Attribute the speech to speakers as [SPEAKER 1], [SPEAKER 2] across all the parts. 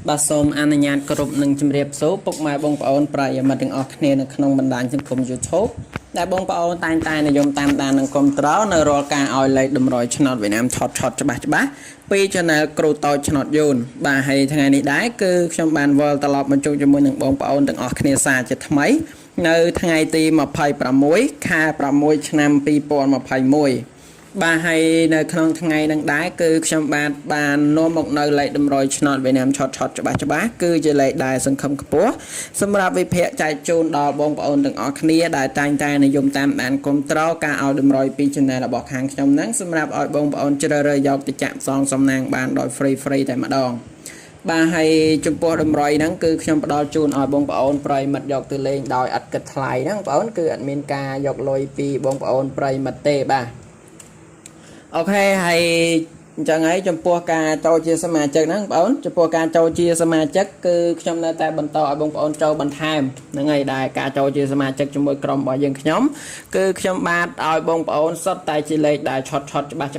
[SPEAKER 1] បាទសូមអនុញ្ញាតគោរពនឹងជម្រាបសួរពុកម៉ែបងប្អូនប្រិយមិត្តទាំងអស់គ្នានៅក្នុងបណ្ដាញសង្គម YouTube ដែលបងប្អូនតែងតែនិយមតាមដាននិងគាំទ្រនៅរាល់ការឲ្យលេខតម្រុយឆ្នោតវៀតណាមឆតច្បាស់ពី Channel គ្រូតូចឆ្នោតយូនបាទហើយថ្ងៃនេះដែរគឺខ្ញុំបានវិលត្រឡប់មកជួបជាមួយនឹងបងប្អូនទាំងអស់គ្នាសាជាថ្មីនៅថ្ងៃទី26ខែ6ឆ្នាំ2021បាទហើយនៅក្នុងថ្ងៃនឹងដែរគឺខ្ញុំបាននាំមកនៅលេខតម្រុយឆ្នោតវៀតណាមឆតច្បាស់គឺជាលេខដែលសង្ឃឹមខ្ពស់សម្រាប់វិភាគចែកជូនដល់បងប្អូនទាំងអស់គ្នាដែលតែងតែនិយមតាមដានគាំទ្រការឲ្យតម្រុយពី Channel របស់ខាងខ្ញុំហ្នឹងសម្រាប់ឲ្យបងប្អូនជ្រើសរើសយកទៅចាក់ផ្សងសំណាងបានដោយ free តែម្ដងបាទហើយចំពោះតម្រុយហ្នឹងគឺខ្ញុំផ្ដល់ជូនឲ្យបងប្អូនប្រិយមិត្តយកទៅលេងដោយឥតគិតថ្លៃហ្នឹងបងប្អូនគឺអត់មានការយកលុយពីបងប្អូនប្រិយមិត្តទេបាទអូខេហើយអញ្ចឹងហើយចំពោះការចូលជាសមាជិកហ្នឹងបងប្អូនចំពោះការចូលជាសមាជិកគឺខ្ញុំនៅតែបន្តឲ្យបងប្អូនចូលបន្ថែមហ្នឹងហើយដែលការចូលជាសមាជិកជាមួយក្រុមរបស់យើងខ្ញុំគឺខ្ញុំបាទឲ្យបងប្អូនសុទ្ធតែជាលេខដែលឆតច្បាស់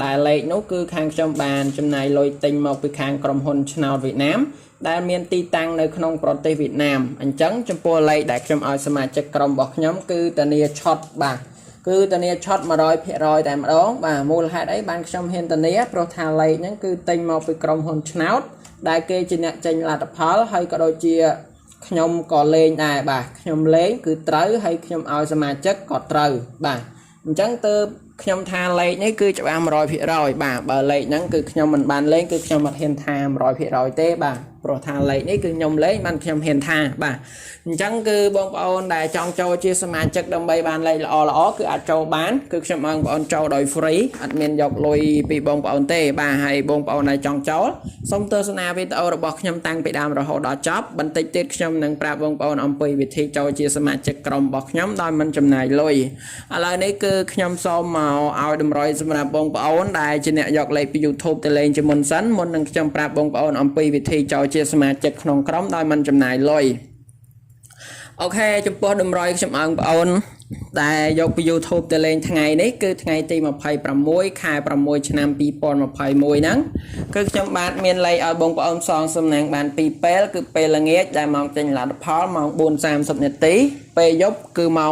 [SPEAKER 1] ដែលលេខនោះគឺខាងខ្ញុំបានចំណាយលុយទិញមកពីខាងក្រុមហ៊ុនឆ្នោតវៀតណាមដែលមានទីតាំងនៅក្នុងប្រទេសវៀតណាមអញ្ចឹងចំពោះលេខដែលខ្ញុំឲ្យសមាជិកក្រុមរបស់ខ្ញុំគឺធានាឆតបាទគឺធានាឆត 100% តែម្ដងបាទមូលហេតុអីបានខ្ញុំហ៊ានធានាព្រោះថាលេខហ្នឹងគឺទិញមកពីក្រុមហ៊ុនឆ្នោតដែលគេជាអ្នកចេញលទ្ធផលហើយក៏ដូចជាខ្ញុំក៏លេងដែរបាទខ្ញុំលេងគឺត្រូវហើយខ្ញុំឲ្យសមាជិកក៏ត្រូវបាទអញ្ចឹងទៅខ្ញុំថាលេខនេះគឺច្បាស់ 100% បាទបើលេខហ្នឹងគឺខ្ញុំមិនបានលេងគឺខ្ញុំអត់ហ៊ានថា 100% ទេបាទព្រោះថាលេខនេះគឺខ្ញុំលេងបានខ្ញុំហ៊ានថាបាទអញ្ចឹងគឺបងប្អូនដែលចង់ចូលជាសមាជិកដើម្បីបានលេខល្អគឺអាចចូលបានគឺខ្ញុំឲ្យបងប្អូនចូលដោយ free អត់មានយកលុយពីបងប្អូនទេបាទហើយបងប្អូនដែលចង់ចូលសូមទស្សនាវីដេអូរបស់ខ្ញុំតាំងពីដើមរហូតដល់ចប់បន្តិចទៀតខ្ញុំនឹងប្រាប់បងប្អូនអំពីវិធីចូលជាសមាជិកក្រុមរបស់ខ្ញុំដោយមិនចំណាយលុយឥឡូវនេះគឺខ្ញុំសូមមកឲ្យតម្រុយសម្រាប់បងប្អូនដែលជាអ្នកយកលេខពី YouTube ទៅលេងជាមុនសិនមុននឹងខ្ញុំប្រាប់បងប្អូនអំពីវិធីចូលជាសមាជិកក្នុងក្រុមដោយមិនចំណាយលុយអូខេចំពោះតម្រុយខ្ញុំឲ្យបងប្អូនដែលយកពី YouTube ទៅលេងថ្ងៃនេះគឺថ្ងៃទី26ខែ6ឆ្នាំ2021ហ្នឹងគឺខ្ញុំបាទមានលេខឲ្យបងប្អូនផ្សងសំណាងបាន2ពេលគឺពេលល្ងាចដែលម៉ោងចេញលទ្ធផលម៉ោង 4:30 នាទីពេលយប់គឺម៉ោង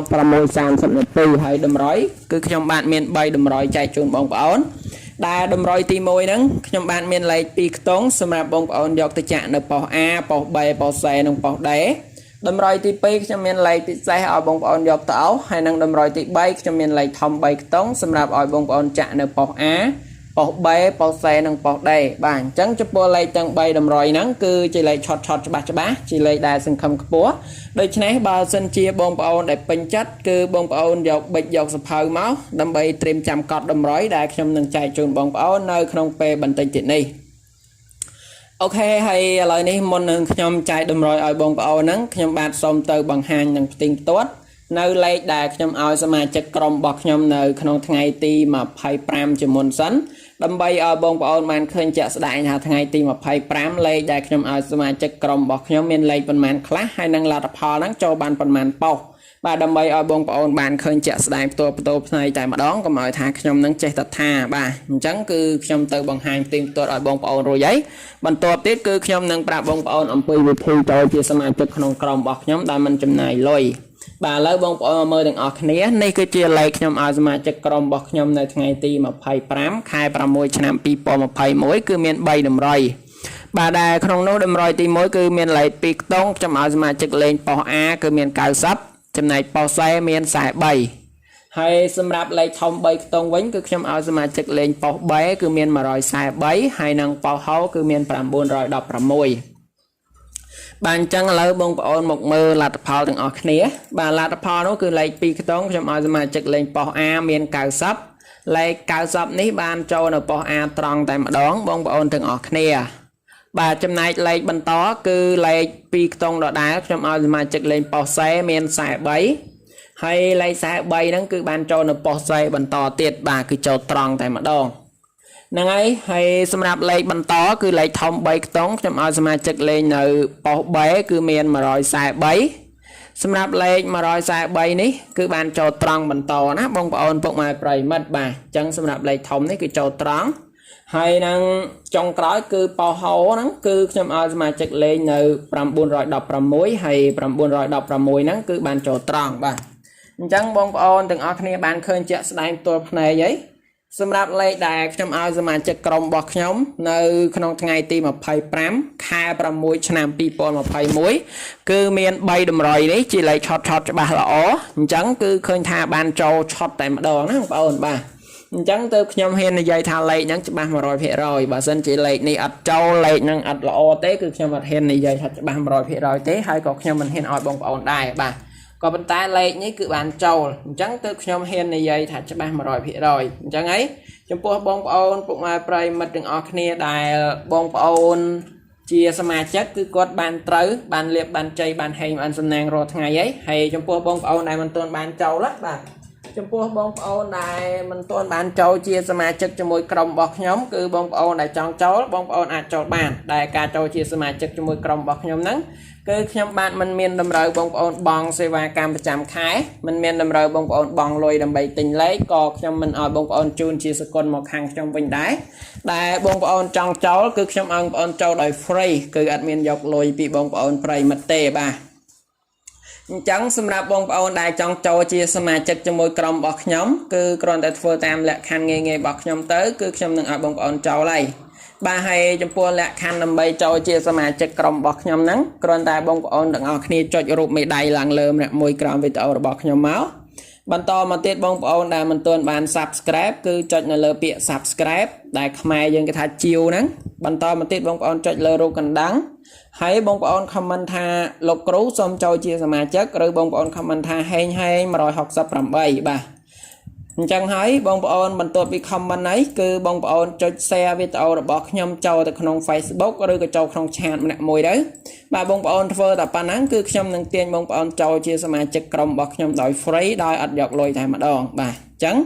[SPEAKER 1] 6:30 នាទីហើយតម្រុយគឺខ្ញុំបាទមាន3តម្រុយចែកជូនបងប្អូនដែលតម្រុយទី1ហ្នឹងខ្ញុំបានមានលេខ2ខ្ទង់សម្រាប់បងប្អូនយកទៅចាក់នៅប៉ុស A ប៉ុស B ប៉ុស C និងប៉ុស D តម្រុយទី2ខ្ញុំមានលេខពិសេសឲ្យបងប្អូនយកទៅអោសហើយនឹងតម្រុយទី3ខ្ញុំមានលេខធំ3ខ្ទង់សម្រាប់ឲ្យបងប្អូនចាក់នៅប៉ុស A ប៉ុស B ប៉ុស C និងប៉ុស D បាទអញ្ចឹងចំពោះលេខទាំង3តម្រុយហ្នឹងគឺជាលេខឆតច្បាស់ជាលេខដែលសង្ឃឹមខ្ពស់ដូច្នេះបើសិនជាបងប្អូនដែលពេញចិត្តគឺបងប្អូនយកប៊ិចយកសភៅមកដើម្បីត្រៀមចាំកត់តម្រុយដែលខ្ញុំនឹងចែកជូនបងប្អូននៅក្នុងពេលបន្តិចទៀតនេះអូខេហើយឥឡូវនេះមុននឹងខ្ញុំចែកតម្រុយឲ្យបងប្អូនហ្នឹងខ្ញុំបាទសូមទៅបង្ហាញនឹងផ្ទៀងផ្ទាត់នៅលេខដែលខ្ញុំឲ្យសមាជិកក្រុមរបស់ខ្ញុំនៅក្នុងថ្ងៃទី25ជាមុនសិនដើម្បីឲ្យបងប្អូនបានឃើញជាក់ស្ដែងថាថ្ងៃទី25លេខដែលខ្ញុំឲ្យសមាជិកក្រុមរបស់ខ្ញុំមានលេខប៉ុន្មានខ្លះហើយនឹងលទ្ធផលហ្នឹងចូលបានប៉ុន្មានប៉ុសបាទដើម្បីឲ្យបងប្អូនបានឃើញជាក់ស្ដែងផ្ទាល់ផ្នែកតែម្ដងកុំឲ្យថាខ្ញុំនឹងចេះតែថាបាទអញ្ចឹងគឺខ្ញុំទៅបង្ហាញផ្ទៀងផ្ទាត់ឲ្យបងប្អូនរួចហើយបន្ទាប់ទៀតគឺខ្ញុំនឹងប្រាប់បងប្អូនអំពីវិធីចូលជាសមាជិកក្នុងក្រុមរបស់ខ្ញុំដោយមិនចំណាយលុយបាទឥឡូវបងប្អូនមើលទាំងអស់គ្នានេះគឺជាលេខខ្ញុំឲ្យសមាជិកក្រុមរបស់ខ្ញុំនៅថ្ងៃទី25ខែ6ឆ្នាំ2021គឺមាន3តម្រុយបាទដែលក្នុងនោះតម្រុយទី1គឺមានលេខ2ខ្ទង់ខ្ញុំឲ្យសមាជិកលេងប៉ុស A គឺមាន90ចំណែកប៉ុស C មាន43ហើយសម្រាប់លេខធំ3ខ្ទង់វិញគឺខ្ញុំឲ្យសមាជិកលេងប៉ុស B គឺមាន143ហើយនិងប៉ុស H គឺមាន916បាទអញ្ចឹងឥឡូវបងប្អូនមកមើលលទ្ធផលទាំងអស់គ្នាបាទលទ្ធផលនោះគឺលេខ2ខ្ទង់ខ្ញុំឲ្យសមាជិកលេងប៉ុស A មាន90លេខ90នេះបានចូលនៅប៉ុស A ត្រង់តែម្ដងបងប្អូនទាំងអស់គ្នាបាទចំណែកលេខបន្តគឺលេខ2ខ្ទង់ដដែលខ្ញុំឲ្យសមាជិកលេងប៉ុស C មាន43ហើយលេខ43ហ្នឹងគឺបានចូលនៅប៉ុស C បន្តទៀតបាទគឺចូលត្រង់តែម្ដងហ្នឹងហើយសម្រាប់លេខបន្តគឺលេខធំ3ខ្ទង់ខ្ញុំឲ្យសមាជិកលេងនៅប៉ុស B គឺមាន143សម្រាប់លេខ143នេះគឺបានចូលត្រង់បន្តណាបងប្អូនពុកម៉ែប្រិយមិត្តបាទអញ្ចឹងសម្រាប់លេខធំនេះគឺចូលត្រង់ hay năng trong cái cứ bao hậu nắng cứ nhầm ao mà chật lênនៅ916ហើយ916ហ្នឹងគឺបានចូលត្រង់បាទអញ្ចឹងបងប្អូនទាំងអស់គ្នាបានឃើញជាក់ស្ដែងផ្ទាល់ភ្នែកអីសម្រាប់លេខដែលខ្ញុំឲ្យសមាជិកក្រុមរបស់ខ្ញុំនៅក្នុងថ្ងៃទី25ខែ6ឆ្នាំ2021គឺមាន3តម្រុយនេះជាលេខឆតច្បាស់ល្អអញ្ចឹងគឺឃើញថាបានចូលឆតតែម្ដងណាបងប្អូនបាទអញ្ចឹងទៅខ្ញុំហ៊ាននិយាយថាលេខហ្នឹងច្បាស់ 100% បើសិនជាលេខនេះអត់ចូលលេខហ្នឹងអត់ល្អទេគឺខ្ញុំអត់ហ៊ាននិយាយថាច្បាស់ 100% ទេហើយក៏ខ្ញុំមិនហ៊ានឲ្យបងប្អូនដែរបាទក៏ប៉ុន្តែលេខនេះគឺបានចូលអញ្ចឹងទៅខ្ញុំហ៊ាននិយាយថាច្បាស់ 100% អញ្ចឹងហើយចំពោះបងប្អូនពុកម៉ែប្រិយមិត្តទាំងអស់គ្នាដែលបងប្អូនជាសមាជិកគឺគាត់បានត្រូវបានលៀបបានជ័យបានហេងបានសំណាងរាល់ថ្ងៃហើយចំពោះបងប្អូនដែលមិនទាន់បានចូលបាទចំពោះបងប្អូនដែលមិនទាន់បានចូលជាសមាជិកជាមួយក្រុមរបស់ខ្ញុំគឺបងប្អូនដែលចង់ចូលបងប្អូនអាចចូលបានដែលការចូលជាសមាជិកជាមួយក្រុមរបស់ខ្ញុំហ្នឹងគឺខ្ញុំបាទមិនមានតម្រូវបងប្អូនបង់សេវាកម្មប្រចាំខែមិនមានតម្រូវបងប្អូនបង់លុយដើម្បីទិញលេខក៏ខ្ញុំមិនឲ្យបងប្អូនជូនជាសកលមកខាងខ្ញុំវិញដែរដែលបងប្អូនចង់ចូលគឺខ្ញុំឲ្យបងប្អូនចូលដោយ free គឺអត់មានយកលុយពីបងប្អូនប្រិយមិត្តទេបាទអញ្ចឹងសម្រាប់បងប្អូនដែលចង់ចូលជាសមាជិកជាមួយក្រុមរបស់ខ្ញុំគឺគ្រាន់តែធ្វើតាមលក្ខខណ្ឌងាយៗរបស់ខ្ញុំទៅគឺខ្ញុំនឹងឲ្យបងប្អូនចូលហើយបាទហើយចំពោះលក្ខខណ្ឌដើម្បីចូលជាសមាជិកក្រុមរបស់ខ្ញុំហ្នឹងគ្រាន់តែបងប្អូនទាំងអស់គ្នាចុចរូបមេដៃឡើងលើម្នាក់មួយក្រោមវីដេអូរបស់ខ្ញុំមកបន្តមកទៀតបងប្អូនដែលមិនទាន់បាន Subscribe គឺចុចនៅលើពាក្យ Subscribe ដែលខ្មែរយើងគេថាជាវហ្នឹងបន្តមកទៀតបងប្អូនចុចលើរូបកណ្ដឹង ហើយបងប្អូន comment ថាលោកគ្រូសូមចូលជាសមាជិកឬបងប្អូន comment ថាហេង168បាទអញ្ចឹងហើយបងប្អូនបន្ទាប់ពី comment ហ្នឹងគឺបងប្អូនចុច share វីដេអូរបស់ខ្ញុំចូលទៅក្នុង Facebook ឬក៏ចូលក្នុង chat ម្នាក់មួយទៅបាទបងប្អូនធ្វើតែប៉ុណ្ណឹងគឺខ្ញុំនឹងទាញបងប្អូនចូលជាសមាជិកក្រុមរបស់ខ្ញុំដោយ free ដោយអត់យកលុយតែម្ដងបាទអញ្ចឹង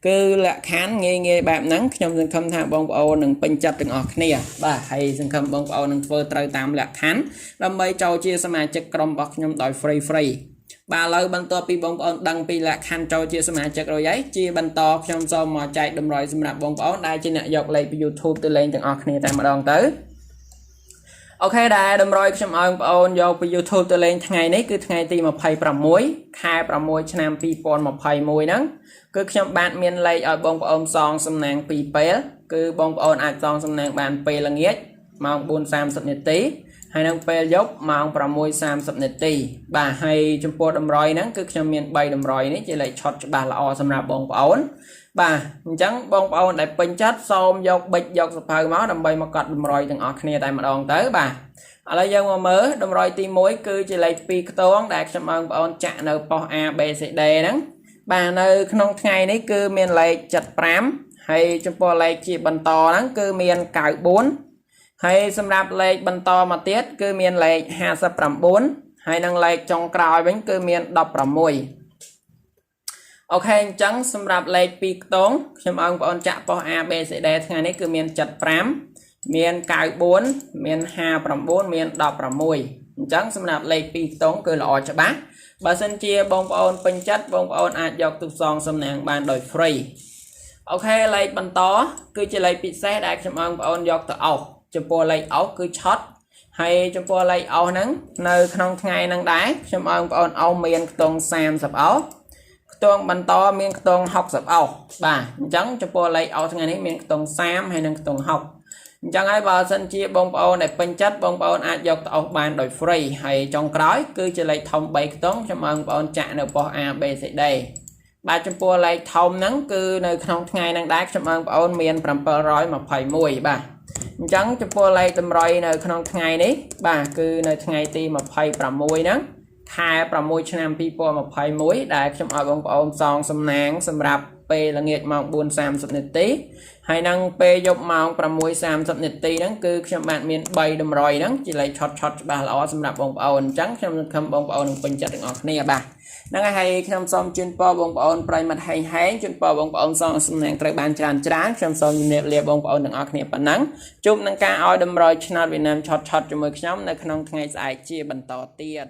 [SPEAKER 1] គឺលក្ខខណ្ឌងាយៗបែបហ្នឹងខ្ញុំសង្ឃឹមថាបងប្អូននឹងពេញចិត្តទាំងអស់គ្នាបាទហើយសង្ឃឹមបងប្អូននឹងធ្វើត្រូវតាមលក្ខខណ្ឌដើម្បីចូលជាសមាជិកក្រុមរបស់ខ្ញុំដោយ free បាទឥឡូវបន្ទាប់ពីបងប្អូនដឹងពីលក្ខខណ្ឌចូលជាសមាជិករួចហើយជាបន្តខ្ញុំសូមមកចែកតម្រុយសម្រាប់បងប្អូនដែលជាអ្នកយកលេខពី YouTube ទៅលេងទាំងអស់គ្នាតែម្ដងទៅអូខេដែរតម្រុយខ្ញុំឲ្យបងប្អូនយកពី YouTube ទៅលេងថ្ងៃនេះគឺថ្ងៃទី26ខែ6ឆ្នាំ2021ហ្នឹងគឺខ្ញុំបាទមានលេខឲ្យបងប្អូនសងសំណាង2ពេលគឺបងប្អូនអាចសងសំណាងបានពេលល្ងាចម៉ោង 4:30 នាទីហើយនឹងពេលយប់ម៉ោង 6:30 នាទីបាទហើយចំពោះតម្រុយហ្នឹងគឺខ្ញុំមាន3តម្រុយនេះជាលេខឆតច្បាស់ល្អសម្រាប់បងប្អូនបាទអញ្ចឹងបងប្អូនដែលពេញចិត្តសូមយកប៊ិចយកសភៅមកដើម្បីមកកត់តម្រុយទាំងអស់គ្នាតែម្ដងទៅបាទឥឡូវយើងមកមើលតម្រុយទី1គឺជាលេខ2ខ្ទងដែលខ្ញុំឲ្យបងប្អូនចាក់នៅប៉ុស A B C D ហ្នឹងបាទនៅក្នុងថ្ងៃនេះគឺមានលេខ75ហើយចំពោះលេខជាបន្តហ្នឹងគឺមាន94ហើយសម្រាប់លេខបន្តមកទៀតគឺមានលេខ59ហើយនឹងលេខចុងក្រោយវិញគឺមាន16អូខេអញ្ចឹងសម្រាប់លេខ2ខ្ទងខ្ញុំឲ្យបងប្អូនចាក់ប៉ុស A B C D ថ្ងៃនេះគឺមាន75មាន94មាន59មាន16អញ្ចឹងសម្រាប់លេខ2ខ្ទងគឺល្អច្បាស់បើសិនជាបងប្អូនពេញចិត្តបងប្អូនអាចយកទុកសងសំណាងបានដោយ free អូខេលេខបន្តគឺជាលេខពិសេសដែលខ្ញុំឲ្យបងប្អូនយកទៅអោសចំពោះលេខអោសគឺឆតហើយចំពោះលេខអោសហ្នឹងនៅក្នុងថ្ងៃហ្នឹងដែរខ្ញុំឲ្យបងប្អូនអោសមានខ្ទង់30អោសខ្ទង់បន្តមានខ្ទង់60អោសបាទអញ្ចឹងចំពោះលេខអោសថ្ងៃនេះមានខ្ទង់30ហើយនិងខ្ទង់60អញ្ចឹងហើយបើសិនជាបងប្អូនដែលពេញចិត្តបងប្អូនអាចយកទៅអោសបានដោយ free ហើយចុងក្រោយគឺជាលេខធំ3ខ្ទង់ខ្ញុំឲ្យបងប្អូនចាក់នៅប៉ុស A B C D បាទចំពោះលេខធំហ្នឹងគឺនៅក្នុងថ្ងៃហ្នឹងដែរខ្ញុំឲ្យបងប្អូនមាន721បាទអញ្ចឹងចំពោះលេខតម្រុយនៅក្នុងថ្ងៃនេះបាទគឺនៅថ្ងៃទី26ហ្នឹងខែ6ឆ្នាំ2021ដែលខ្ញុំឲ្យបងប្អូនសងសំណាងសម្រាប់ពេលល្ងាចម៉ោង 4:30 នាទីហើយនឹងពេលយប់ម៉ោង 6:30 នាទីហ្នឹងគឺខ្ញុំបាទមាន3តម្រុយហ្នឹងជាលេខឆតច្បាស់ល្អសម្រាប់បងប្អូនអញ្ចឹងខ្ញុំសង្ឃឹមបងប្អូននឹងពេញចិត្តទាំងអស់គ្នាបាទហ្នឹងហើយខ្ញុំសូមជូនពរបងប្អូនប្រិយមិត្តហេងជូនពរបងប្អូនសងសំណាងត្រូវបានច្រើនខ្ញុំសូមជម្រាបលាបងប្អូនទាំងអស់គ្នាប៉ុណ្ណឹងជួបនឹងការឲ្យតម្រុយឆ្នោតវៀតណាមឆតជាមួយខ្ញុំនៅក្នុងថ្ងៃស្អែកជាបន្តទៀត